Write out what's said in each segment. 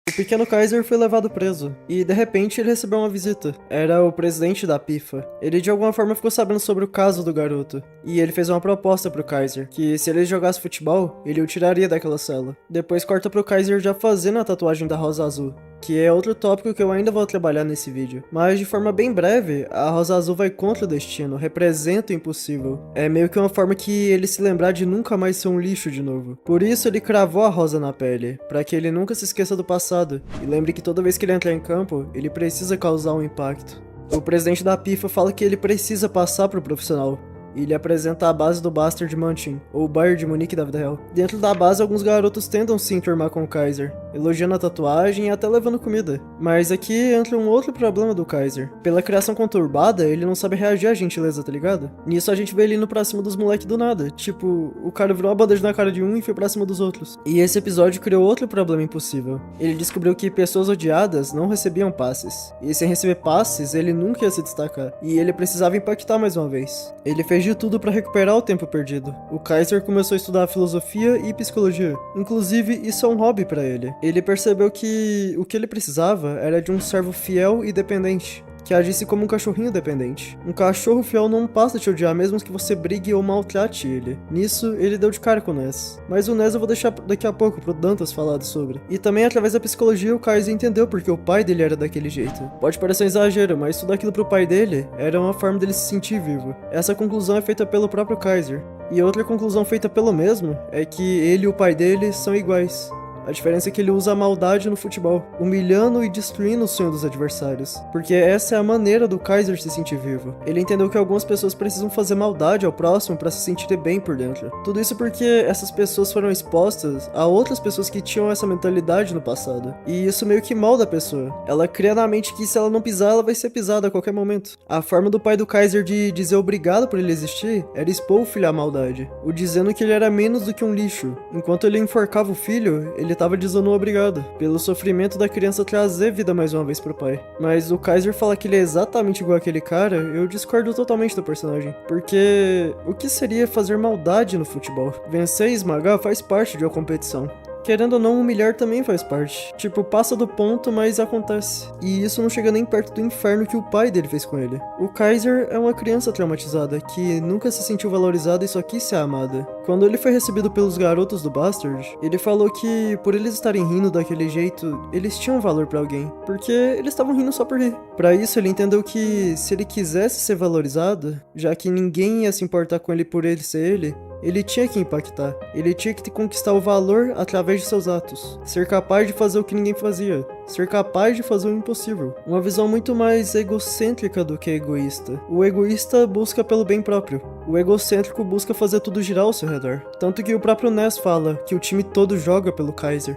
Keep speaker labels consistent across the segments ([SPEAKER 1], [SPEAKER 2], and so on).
[SPEAKER 1] O pequeno Kaiser foi levado preso, e de repente ele recebeu uma visita. Era o presidente da PIFA. Ele de alguma forma ficou sabendo sobre o caso do garoto, e ele fez uma proposta pro Kaiser, que se ele jogasse futebol, ele o tiraria daquela cela. Depois corta pro Kaiser já fazendo a tatuagem da Rosa Azul, que é outro tópico que eu ainda vou trabalhar nesse vídeo. Mas de forma bem breve, a Rosa Azul vai contra o destino, representa o impossível. É meio que uma forma que ele se lembrar de nunca mais ser um lixo de novo. Por isso ele cravou a rosa na pele, para que ele nunca se esqueça do passado, e lembre que toda vez que ele entrar em campo, ele precisa causar um impacto. O presidente da PIFA fala que ele precisa passar pro profissional, e ele apresenta a base do Bastard München, ou Bayern de Munique da vida real. Dentro da base, alguns garotos tentam se enturmar com o Kaiser, elogiando a tatuagem e até levando comida. Mas aqui entra um outro problema do Kaiser. Pela criação conturbada, ele não sabe reagir à gentileza, tá ligado? Nisso a gente vê ele indo pra cima dos moleques do nada. Tipo, o cara virou a bandeja na cara de um e foi pra cima dos outros. E esse episódio criou outro problema impossível. Ele descobriu que pessoas odiadas não recebiam passes. E sem receber passes, ele nunca ia se destacar. E ele precisava impactar mais uma vez. Ele fez de tudo para recuperar o tempo perdido. O Kaiser começou a estudar filosofia e psicologia. Inclusive, isso é um hobby para ele. Ele percebeu que o que ele precisava era de um servo fiel e dependente, que agisse como um cachorrinho dependente. Um cachorro fiel não passa a te odiar mesmo que você brigue ou maltrate ele. Nisso, ele deu de cara com o Ness. Mas o Ness eu vou deixar daqui a pouco pro Dantas falar sobre. E também através da psicologia o Kaiser entendeu porque o pai dele era daquele jeito. Pode parecer um exagero, mas tudo aquilo pro pai dele era uma forma dele se sentir vivo. Essa conclusão é feita pelo próprio Kaiser. E outra conclusão feita pelo mesmo é que ele e o pai dele são iguais. A diferença é que ele usa a maldade no futebol, humilhando e destruindo o sonho dos adversários. Porque essa é a maneira do Kaiser se sentir vivo. Ele entendeu que algumas pessoas precisam fazer maldade ao próximo para se sentirem bem por dentro. Tudo isso porque essas pessoas foram expostas a outras pessoas que tinham essa mentalidade no passado. E isso meio que molda a pessoa. Ela cria na mente que se ela não pisar, ela vai ser pisada a qualquer momento. A forma do pai do Kaiser de dizer obrigado por ele existir era expor o filho à maldade, o dizendo que ele era menos do que um lixo. Enquanto ele enforcava o filho, ele tava dizendo obrigado, pelo sofrimento da criança trazer vida mais uma vez pro pai. Mas o Kaiser fala que ele é exatamente igual àquele cara, eu discordo totalmente do personagem. Porque o que seria fazer maldade no futebol? Vencer e esmagar faz parte de uma competição. Querendo ou não, humilhar também faz parte. Tipo, passa do ponto, mas acontece. E isso não chega nem perto do inferno que o pai dele fez com ele. O Kaiser é uma criança traumatizada, que nunca se sentiu valorizada e só quis ser amada. Quando ele foi recebido pelos garotos do Bastard, ele falou que, por eles estarem rindo daquele jeito, eles tinham valor pra alguém. Porque eles estavam rindo só por rir. Pra isso, ele entendeu que, se ele quisesse ser valorizado, já que ninguém ia se importar com ele por ele ser ele tinha que impactar. Ele tinha que conquistar o valor através de seus atos. Ser capaz de fazer o que ninguém fazia. Ser capaz de fazer o impossível. Uma visão muito mais egocêntrica do que egoísta. O egoísta busca pelo bem próprio. O egocêntrico busca fazer tudo girar ao seu redor. Tanto que o próprio Ness fala que o time todo joga pelo Kaiser.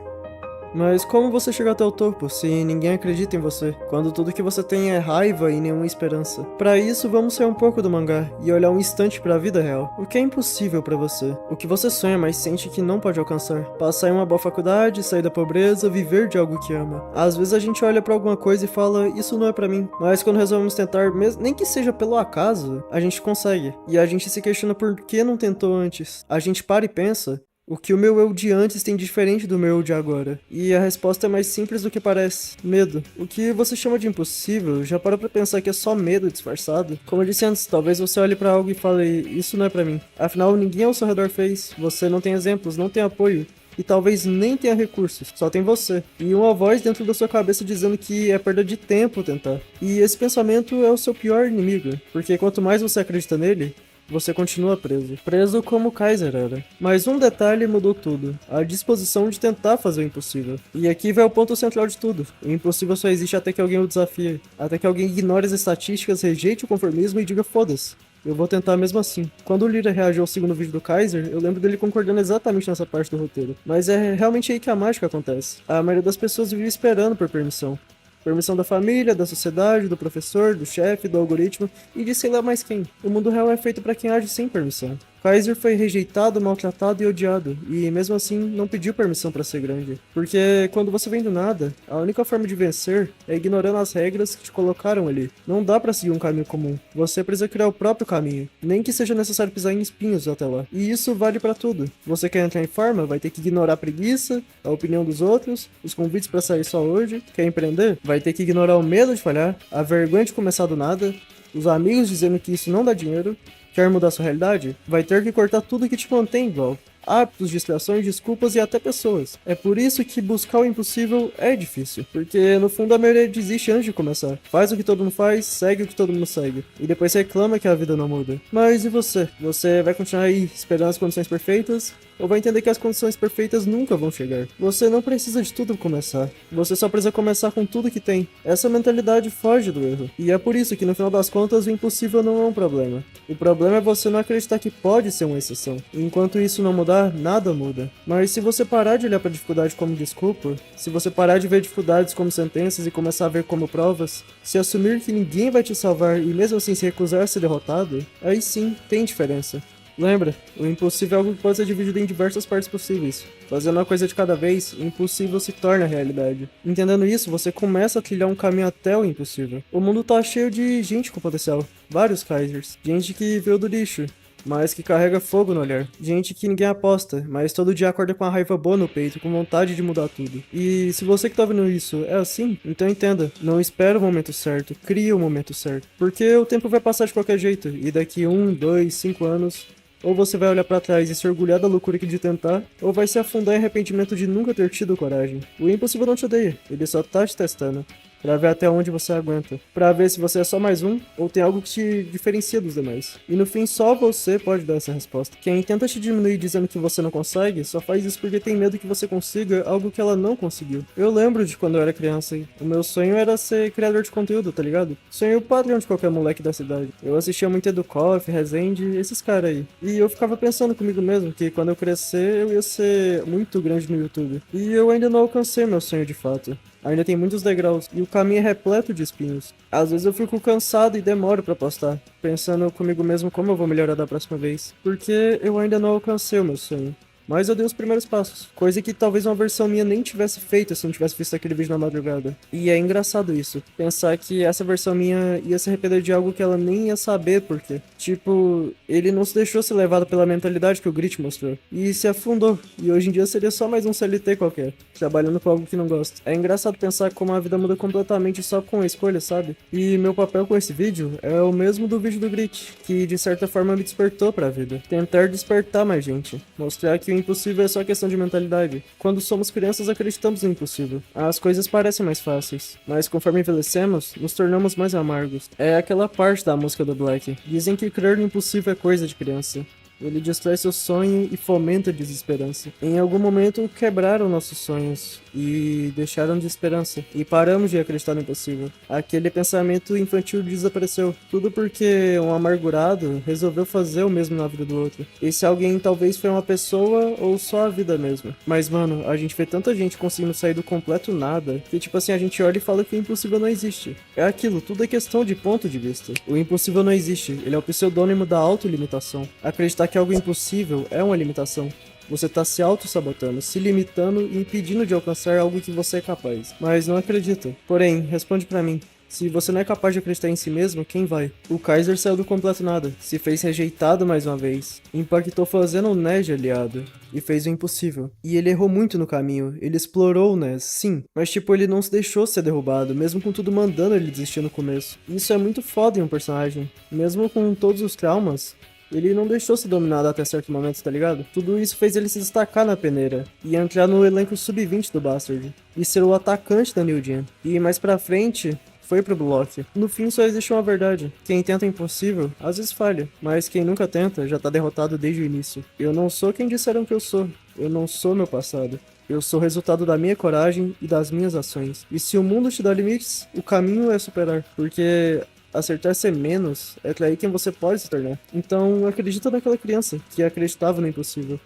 [SPEAKER 1] Mas como você chega até o topo, se ninguém acredita em você, quando tudo que você tem é raiva e nenhuma esperança? Para isso, vamos sair um pouco do mangá e olhar um instante para a vida real. O que é impossível para você? O que você sonha, mas sente que não pode alcançar? Passar em uma boa faculdade, sair da pobreza, viver de algo que ama. Às vezes a gente olha para alguma coisa e fala, isso não é para mim. Mas quando resolvemos tentar, nem que seja pelo acaso, a gente consegue. E a gente se questiona por que não tentou antes. A gente para e pensa, o que o meu eu de antes tem de diferente do meu eu de agora? E a resposta é mais simples do que parece. Medo. O que você chama de impossível, já parou pra pensar que é só medo disfarçado? Como eu disse antes, talvez você olhe pra algo e fale, isso não é pra mim. Afinal, ninguém ao seu redor fez. Você não tem exemplos, não tem apoio. E talvez nem tenha recursos, só tem você. E uma voz dentro da sua cabeça dizendo que é perda de tempo tentar. E esse pensamento é o seu pior inimigo, porque quanto mais você acredita nele, você continua preso. Preso como Kaiser era. Mas um detalhe mudou tudo. A disposição de tentar fazer o impossível. E aqui vai o ponto central de tudo. O impossível só existe até que alguém o desafie. Até que alguém ignore as estatísticas, rejeite o conformismo e diga foda-se. Eu vou tentar mesmo assim. Quando o Lira reagiu ao segundo vídeo do Kaiser, eu lembro dele concordando exatamente nessa parte do roteiro. Mas é realmente aí que a mágica acontece. A maioria das pessoas vive esperando por permissão. Permissão da família, da sociedade, do professor, do chefe, do algoritmo e de sei lá mais quem. O mundo real é feito pra quem age sem permissão. Kaiser foi rejeitado, maltratado e odiado, e mesmo assim não pediu permissão para ser grande. Porque quando você vem do nada, a única forma de vencer é ignorando as regras que te colocaram ali. Não dá para seguir um caminho comum. Você precisa criar o próprio caminho, nem que seja necessário pisar em espinhos até lá. E isso vale para tudo. Você quer entrar em forma, vai ter que ignorar a preguiça, a opinião dos outros, os convites para sair só hoje. Quer empreender? Vai ter que ignorar o medo de falhar, a vergonha de começar do nada, os amigos dizendo que isso não dá dinheiro. Quer mudar sua realidade? Vai ter que cortar tudo que te mantém igual. Hábitos, distrações, desculpas e até pessoas. É por isso que buscar o impossível é difícil, porque no fundo a maioria desiste antes de começar. Faz o que todo mundo faz, segue o que todo mundo segue, e depois reclama que a vida não muda. Mas e você? Você vai continuar aí esperando as condições perfeitas? Ou vai entender que as condições perfeitas nunca vão chegar? Você não precisa de tudo começar. Você só precisa começar com tudo que tem. Essa mentalidade foge do erro. E é por isso que no final das contas o impossível não é um problema. O problema é você não acreditar que pode ser uma exceção. E enquanto isso não mudar, nada muda. Mas se você parar de olhar pra dificuldade como desculpa, se você parar de ver dificuldades como sentenças e começar a ver como provas, se assumir que ninguém vai te salvar e mesmo assim se recusar a ser derrotado, aí sim tem diferença. Lembra, o impossível é algo que pode ser dividido em diversas partes possíveis. Fazendo uma coisa de cada vez, o impossível se torna realidade. Entendendo isso, você começa a trilhar um caminho até o impossível. O mundo tá cheio de gente com potencial, vários Kaisers, gente que veio do lixo, mas que carrega fogo no olhar. Gente que ninguém aposta, mas todo dia acorda com a raiva boa no peito, com vontade de mudar tudo. E se você que tá vendo isso é assim, então entenda, não espera o momento certo, cria o momento certo. Porque o tempo vai passar de qualquer jeito, e daqui 1, 2, 5 anos... ou você vai olhar pra trás e se orgulhar da loucura que de tentar, ou vai se afundar em arrependimento de nunca ter tido coragem. O impossível não te odeia, ele só tá te testando. Pra ver até onde você aguenta. Pra ver se você é só mais um, ou tem algo que te diferencia dos demais. E no fim, só você pode dar essa resposta. Quem tenta te diminuir dizendo que você não consegue, só faz isso porque tem medo que você consiga algo que ela não conseguiu. Eu lembro de quando eu era criança, o meu sonho era ser criador de conteúdo, tá ligado? Sonho padrão de qualquer moleque da cidade. Eu assistia muito Educoff, Rezende, esses caras aí. E eu ficava pensando comigo mesmo que quando eu crescer, eu ia ser muito grande no YouTube. E eu ainda não alcancei meu sonho de fato. Ainda tem muitos degraus, e o caminho é repleto de espinhos. Às vezes eu fico cansado e demoro pra postar, pensando comigo mesmo como eu vou melhorar da próxima vez, porque eu ainda não alcancei o meu sonho. Mas eu dei os primeiros passos, coisa que talvez uma versão minha nem tivesse feito se não tivesse visto aquele vídeo na madrugada. E é engraçado isso, pensar que essa versão minha ia se arrepender de algo que ela nem ia saber por quê. Tipo, ele não se deixou ser levado pela mentalidade que o Grit mostrou, e se afundou, e hoje em dia seria só mais um CLT qualquer, trabalhando com algo que não gosta. É engraçado pensar como a vida muda completamente só com a escolha, sabe? E meu papel com esse vídeo é o mesmo do vídeo do Grit, que de certa forma me despertou pra vida. Tentar despertar mais gente, mostrar que o impossível é só questão de mentalidade. Quando somos crianças, acreditamos no impossível. As coisas parecem mais fáceis, mas conforme envelhecemos, nos tornamos mais amargos. É aquela parte da música do Black. Dizem que crer no impossível é coisa de criança. Ele destrói seu sonho e fomenta a desesperança. Em algum momento quebraram nossos sonhos e deixaram de esperança. E paramos de acreditar no impossível. Aquele pensamento infantil desapareceu. Tudo porque um amargurado resolveu fazer o mesmo na vida do outro. Esse alguém talvez foi uma pessoa ou só a vida mesmo. Mas mano, a gente vê tanta gente conseguindo sair do completo nada, que tipo assim, a gente olha e fala que o impossível não existe. É aquilo, tudo é questão de ponto de vista. O impossível não existe, ele é o pseudônimo da autolimitação. Acreditar que algo impossível é uma limitação. Você tá se auto-sabotando, se limitando e impedindo de alcançar algo que você é capaz. Mas não acredita. Porém, responde pra mim. Se você não é capaz de acreditar em si mesmo, quem vai? O Kaiser saiu do completo nada, se fez rejeitado mais uma vez, impactou fazendo o Ned de aliado, e fez o impossível. E ele errou muito no caminho, ele explorou o Ned, sim, mas tipo, ele não se deixou ser derrubado, mesmo com tudo mandando ele desistir no começo. Isso é muito foda em um personagem, mesmo com todos os traumas. Ele não deixou ser dominado até certo momento, tá ligado? Tudo isso fez ele se destacar na peneira, e entrar no elenco sub-20 do Bastard, e ser o atacante da New Gen. E mais pra frente, foi pro bloco. No fim só existe uma verdade. Quem tenta o impossível, às vezes falha, mas quem nunca tenta, já tá derrotado desde o início. Eu não sou quem disseram que eu sou. Eu não sou meu passado. Eu sou resultado da minha coragem e das minhas ações. E se o mundo te dá limites, o caminho é superar. Porque acertar ser menos é atrair quem você pode se tornar. Então acredita naquela criança que acreditava no impossível.